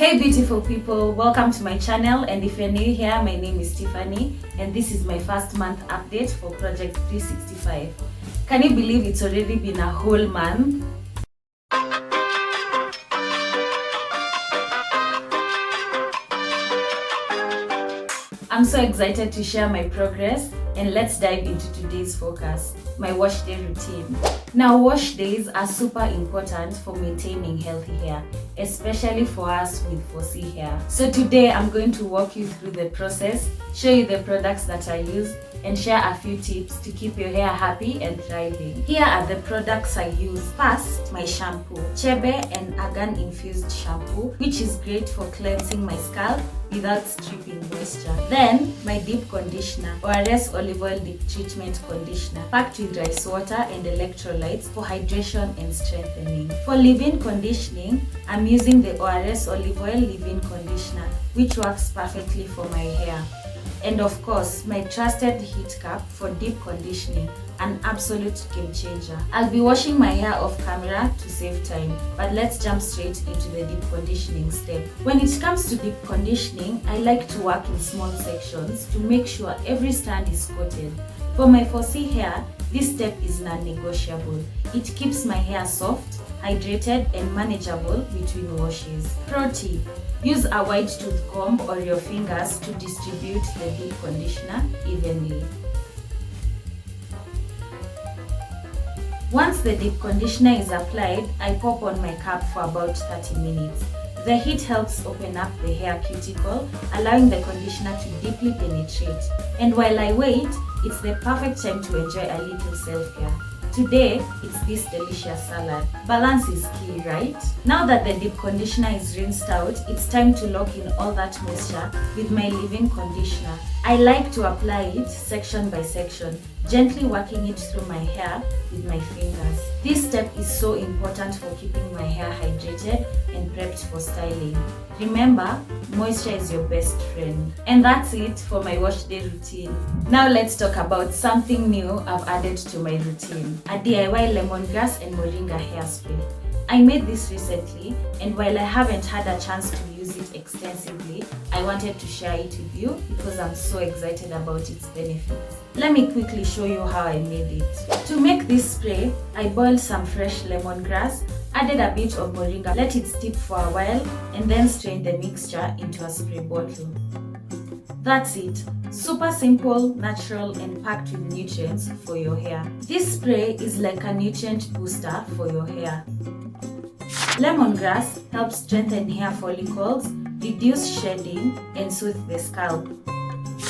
Hey beautiful people, welcome to my channel, and if you're new here, my name is Tiffany and this is my first month update for Project 365. Can you believe it's already been a whole month? I'm so excited to share my progress, and let's dive into today's focus, my wash day routine. Now, wash days are super important for maintaining healthy hair, especially for us with 4C hair. So today I'm going to walk you through the process, show you the products that I use, and share a few tips to keep your hair happy and thriving. Here are the products I use. First, my shampoo, Chebe and Argan infused shampoo, which is great for cleansing my scalp without stripping moisture. Then, my deep conditioner, ORS olive oil deep treatment conditioner, packed with rice water and electrolytes for hydration and strengthening. For leave-in conditioning, I'm using the ORS olive oil leave-in conditioner, which works perfectly for my hair. And of course, my trusted heat cap for deep conditioning, an absolute game changer. I'll be washing my hair off camera to save time, but let's jump straight into the deep conditioning step. When it comes to deep conditioning, I like to work in small sections to make sure every strand is coated. For my 4C hair, this step is non-negotiable. It keeps my hair soft, hydrated, and manageable between washes. Pro tip: use a wide tooth comb or your fingers to distribute the deep conditioner evenly. Once the deep conditioner is applied, I pop on my cap for about 30 minutes. The heat helps open up the hair cuticle, allowing the conditioner to deeply penetrate. And while I wait, it's the perfect time to enjoy a little self-care. Today, it's this delicious salad. Balance is key, right? Now that the deep conditioner is rinsed out, it's time to lock in all that moisture with my leave-in conditioner. I like to apply it section by section, gently working it through my hair with my fingers. This step is so important for keeping my hair hydrated and prepped for styling. Remember, moisture is your best friend. And that's it for my wash day routine. Now let's talk about something new I've added to my routine: a DIY lemongrass and moringa hairspray. I made this recently, and while I haven't had a chance to use it extensively, I wanted to share it with you because I'm so excited about its benefits. Let me quickly show you how I made it. To make this spray, I boiled some fresh lemongrass, added a bit of moringa, let it steep for a while, and then strained the mixture into a spray bottle. That's it. Super simple, natural, and packed with nutrients for your hair. This spray is like a nutrient booster for your hair. Lemongrass helps strengthen hair follicles, reduce shedding, and soothe the scalp.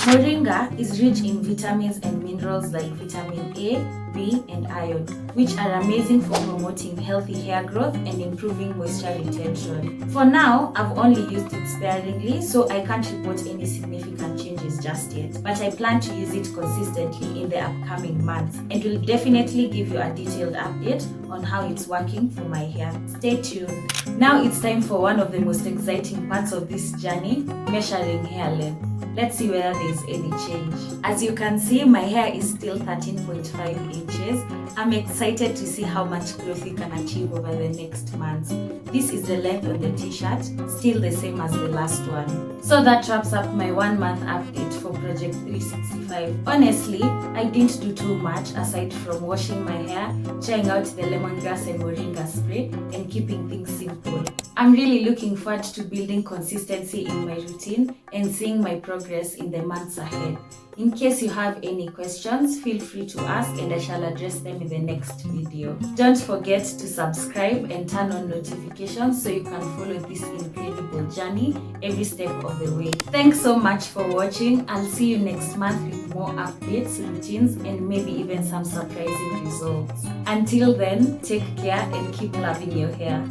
Moringa is rich in vitamins and minerals like vitamin A, B, and iron, which are amazing for promoting healthy hair growth and improving moisture retention. For now, I've only used it sparingly, so I can't report any significant changes just yet, but I plan to use it consistently in the upcoming months and will definitely give you a detailed update on how it's working for my hair. Stay tuned. Now it's time for one of the most exciting parts of this journey, measuring hair length. Let's see whether there's any change. As you can see, my hair is still 13.5 inches. I'm excited to see how much growth we can achieve over the next months. This is the length on the t-shirt, still the same as the last one. So that wraps up my 1 month update for Project 365. Honestly, I didn't do too much aside from washing my hair, trying out the lemongrass and moringa spray, and keeping things simple. I'm really looking forward to building consistency in my routine and seeing my progress in the months ahead. In case you have any questions, feel free to ask and I shall address them in the next video. Don't forget to subscribe and turn on notifications so you can follow this incredible journey every step of the way. Thanks so much for watching. I'll see you next month with more updates, routines, and maybe even some surprising results. Until then, take care and keep loving your hair.